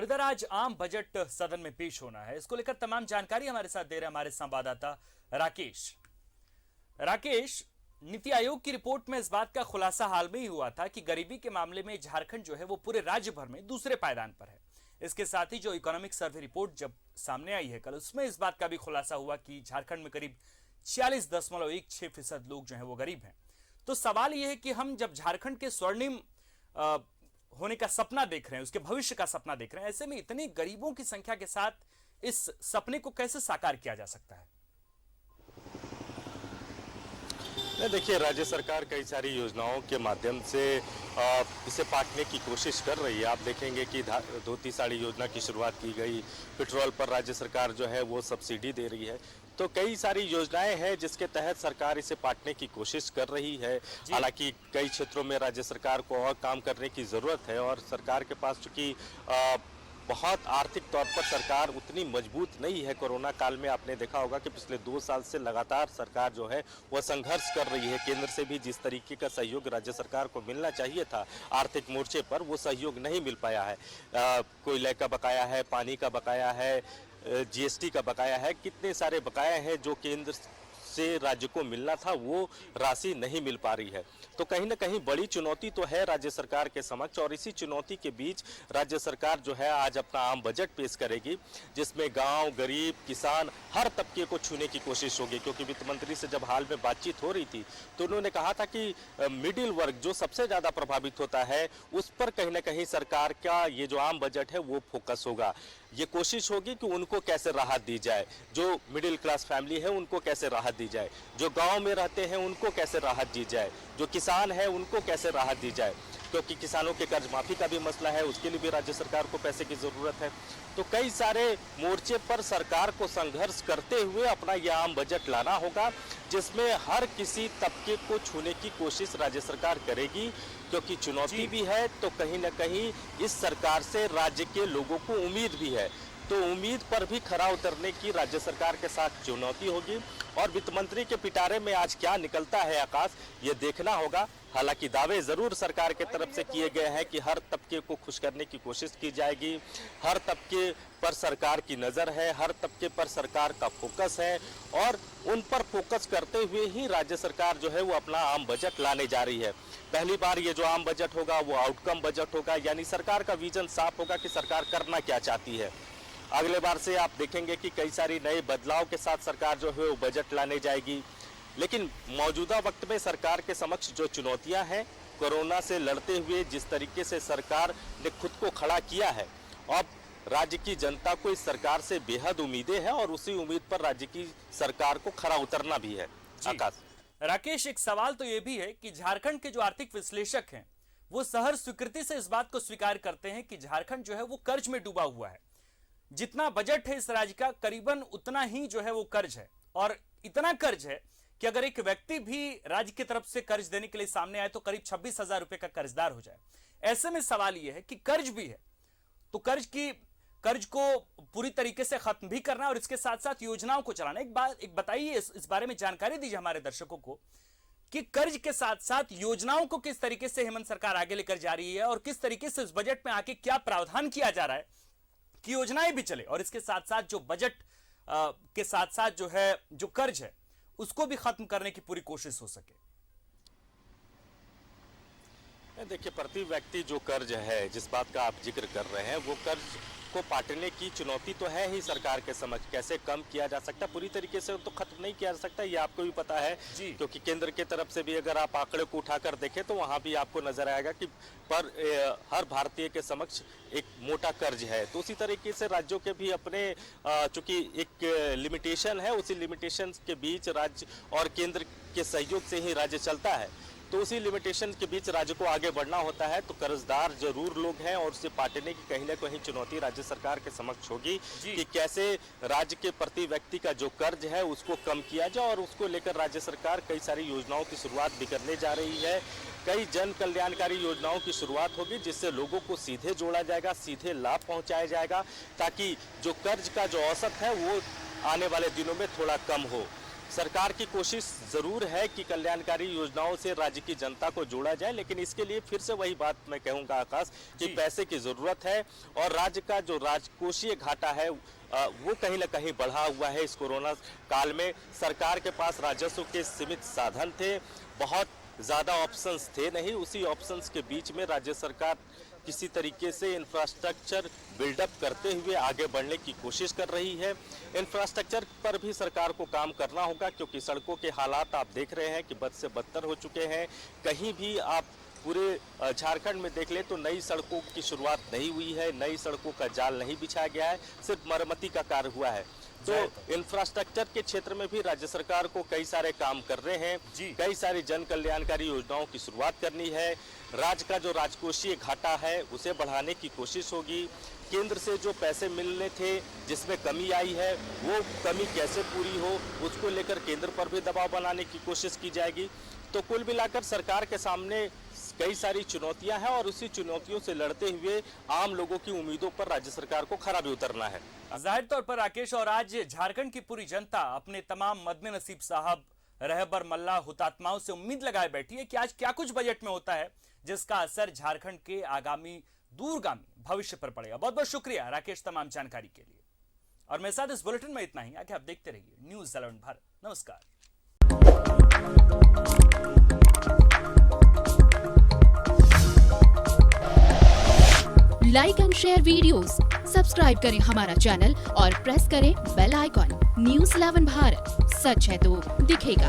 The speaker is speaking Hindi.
और इधर आज आम बजट सदन में पेश होना है। इसको लेकर तमाम जानकारी हमारे साथ दे रहे हैं हमारे संवाददाता राकेश। राकेश, नीति आयोग की रिपोर्ट में इस बात का खुलासा हाल में ही हुआ था कि गरीबी के मामले में झारखंड जो है वो पूरे राज्य भर में दूसरे पायदान पर है। इसके साथ ही जो इकोनॉमिक सर्वे रिपोर्ट जब सामने आई है कल, उसमें इस बात का भी खुलासा हुआ कि झारखंड में करीब 46.16% लोग जो है वो गरीब हैं। तो सवाल यह है कि हम जब झारखंड के स्वर्णिम होने का सपना देख रहे हैं, उसके भविष्य का सपना देख रहे हैं, ऐसे में इतनी गरीबों की संख्या के साथ इस सपने को कैसे साकार किया जा सकता है? देखिए, राज्य सरकार कई सारी योजनाओं के माध्यम से इसे पाटने की कोशिश कर रही है। आप देखेंगे कि धोती साड़ी योजना की शुरुआत की गई, पेट्रोल पर राज्य सरकार जो है वो सब्सिडी दे रही है। तो कई सारी योजनाएं हैं जिसके तहत सरकार इसे पाटने की कोशिश कर रही है। हालांकि कई क्षेत्रों में राज्य सरकार को और काम करने की ज़रूरत है और सरकार के पास चूँकि बहुत आर्थिक तौर पर सरकार उतनी मजबूत नहीं है। कोरोना काल में आपने देखा होगा कि पिछले 2 साल से लगातार सरकार जो है वह संघर्ष कर रही है। केंद्र से भी जिस तरीके का सहयोग राज्य सरकार को मिलना चाहिए था आर्थिक मोर्चे पर, वो सहयोग नहीं मिल पाया है। कोयले का बकाया है, पानी का बकाया है, जीएसटी का बकाया है, कितने सारे बकाया हैं जो केंद्र से राज्य को मिलना था, वो राशि नहीं मिल पा रही है। तो कहीं ना कहीं बड़ी चुनौती तो है राज्य सरकार के समक्ष और इसी चुनौती के बीच राज्य सरकार जो है आज अपना आम बजट पेश करेगी, जिसमें गांव, गरीब, किसान, हर तबके को छूने की कोशिश होगी। क्योंकि वित्त मंत्री से जब हाल में बातचीत हो रही थी तो उन्होंने कहा था कि मिडिल वर्ग जो सबसे ज़्यादा प्रभावित होता है उस पर कहीं ना कहीं सरकार का ये जो आम बजट है वो फोकस होगा। ये कोशिश होगी कि उनको कैसे राहत दी जाए, जो मिडिल क्लास फैमिली है उनको कैसे राहत दी जाए, जो गांव में रहते हैं उनको कैसे राहत दी जाए, जो किसान है उनको कैसे राहत दी जाए। क्योंकि किसानों के कर्ज माफी का भी मसला है, उसके लिए भी राज्य सरकार को पैसे की ज़रूरत है। तो कई सारे मोर्चे पर सरकार को संघर्ष करते हुए अपना यह आम बजट लाना होगा, जिसमें हर किसी तबके को छूने की कोशिश राज्य सरकार करेगी। क्योंकि चुनौती भी है तो कहीं ना कहीं इस सरकार से राज्य के लोगों को उम्मीद भी है। तो उम्मीद पर भी खरा उतरने की राज्य सरकार के साथ चुनौती होगी और वित्त मंत्री के पिटारे में आज क्या निकलता है आकाश, ये देखना होगा। हालांकि दावे जरूर सरकार के तरफ से किए गए हैं कि हर तबके को खुश करने की कोशिश की जाएगी, हर तबके पर सरकार की नज़र है, हर तबके पर सरकार का फोकस है और उन पर फोकस करते हुए ही राज्य सरकार जो है वो अपना आम बजट लाने जा रही है। पहली बार ये जो आम बजट होगा वो आउटकम बजट होगा, यानी सरकार का विजन साफ होगा कि सरकार करना क्या चाहती है। अगले बार से आप देखेंगे कि कई सारी नए बदलाव के साथ सरकार जो है वो बजट लाने जाएगी। लेकिन मौजूदा वक्त में सरकार के समक्ष जो चुनौतियां हैं, कोरोना से लड़ते हुए जिस तरीके से सरकार ने खुद को खड़ा किया है, अब राज्य की जनता को इस सरकार से बेहद उम्मीदें हैं और उसी उम्मीद पर राज्य की सरकार को खड़ा उतरना भी है। आकाश। राकेश, एक सवाल तो यह भी है कि झारखंड के जो आर्थिक विश्लेषक हैं वो सहर्ष स्वीकृति से इस बात को स्वीकार करते हैं कि झारखंड जो है वो कर्ज में डूबा हुआ है। जितना बजट है इस राज्य का, करीबन उतना ही जो है वो कर्ज है और इतना कर्ज है कि अगर एक व्यक्ति भी राज्य की तरफ से कर्ज देने के लिए सामने आए तो करीब 26,000 रुपए का कर्जदार हो जाए। ऐसे में सवाल यह है कि कर्ज भी है तो कर्ज को पूरी तरीके से खत्म भी करना और इसके साथ साथ योजनाओं को चलाना। एक बताइए, इस बारे में जानकारी दीजिए हमारे दर्शकों को कि कर्ज के साथ साथ योजनाओं को किस तरीके से हेमंत सरकार आगे लेकर जा रही है और किस तरीके से इस बजट में आके क्या प्रावधान किया जा रहा है कि योजनाएं भी चले और इसके साथ साथ जो बजट के साथ साथ जो है जो कर्ज है उसको भी खत्म करने की पूरी कोशिश हो सके। देखिए, प्रति व्यक्ति जो कर्ज है, जिस बात का आप जिक्र कर रहे हैं, वो कर्ज को पाटने की चुनौती तो है ही सरकार के समक्ष। कैसे कम किया जा सकता, पूरी तरीके से तो खत्म नहीं किया जा सकता, ये आपको भी पता है। क्योंकि केंद्र की तरफ से भी अगर आप आंकड़े को उठाकर देखें तो वहां भी आपको नजर आएगा कि हर भारतीय के समक्ष एक मोटा कर्ज है। तो उसी तरीके से राज्यों के भी अपने चूंकि एक लिमिटेशन है, उसी लिमिटेशन के बीच राज्य और केंद्र के सहयोग से ही राज्य चलता है। तो उसी लिमिटेशन के बीच राज्य को आगे बढ़ना होता है। तो कर्जदार जरूर लोग हैं और उसे पाटने की कहीं ना कहीं चुनौती राज्य सरकार के समक्ष होगी कि कैसे राज्य के प्रति व्यक्ति का जो कर्ज है उसको कम किया जाए और उसको लेकर राज्य सरकार कई सारी योजनाओं की शुरुआत भी करने जा रही है। कई जन कल्याणकारी योजनाओं की शुरुआत होगी जिससे लोगों को सीधे जोड़ा जाएगा, सीधे लाभ पहुंचाया जाएगा, ताकि जो कर्ज का जो औसत है वो आने वाले दिनों में थोड़ा कम हो। सरकार की कोशिश जरूर है कि कल्याणकारी योजनाओं से राज्य की जनता को जोड़ा जाए, लेकिन इसके लिए फिर से वही बात मैं कहूंगा आकाश कि पैसे की जरूरत है और राज्य का जो राजकोषीय घाटा है वो कहीं ना कहीं बढ़ा हुआ है। इस कोरोना काल में सरकार के पास राजस्व के सीमित साधन थे, बहुत ज़्यादा ऑप्शंस थे नहीं। उसी ऑप्शंस के बीच में राज्य सरकार किसी तरीके से इंफ्रास्ट्रक्चर बिल्डअप करते हुए आगे बढ़ने की कोशिश कर रही है। इंफ्रास्ट्रक्चर पर भी सरकार को काम करना होगा, क्योंकि सड़कों के हालात आप देख रहे हैं कि बद से बदतर हो चुके हैं। कहीं भी आप पूरे झारखंड में देख ले तो नई सड़कों की शुरुआत नहीं हुई है, नई सड़कों का जाल नहीं बिछाया गया है, सिर्फ मरम्मती का कार्य हुआ है। तो इंफ्रास्ट्रक्चर के क्षेत्र में भी राज्य सरकार को कई सारे काम कर रहे हैं, कई सारी जन कल्याणकारी योजनाओं की शुरुआत करनी है। राज्य का जो राजकोषीय घाटा है उसे बढ़ाने की कोशिश होगी। केंद्र से जो पैसे मिलने थे जिसमें कमी आई है वो कमी कैसे पूरी हो उसको लेकर केंद्र पर भी दबाव बनाने की कोशिश की जाएगी। तो कुल मिलाकर सरकार के सामने कई सारी चुनौतियां हैं और उसी चुनौतियों से लड़ते हुए आम लोगों की उम्मीदों पर राज्य सरकार को खरा भी उतरना है। जाहिर तौर पर राकेश, और आज झारखंड की पूरी जनता अपने तमाम मद्देनसीब साहब, रहबर मल्ला, हुतात्माओं से उम्मीद लगाए बैठी है कि आज क्या कुछ बजट में होता है जिसका असर झारखंड के आगामी दूरगामी भविष्य पर पड़ेगा। बहुत बहुत शुक्रिया राकेश तमाम जानकारी के लिए। और मेरे साथ इस बुलेटिन में इतना ही। आगे आप देखते रहिए न्यूज़ 11 भारत। नमस्कार। Like and share videos, subscribe करें हमारा चैनल और प्रेस करें बेल आइकॉन। न्यूज़ 11 भारत, सच है तो दिखेगा।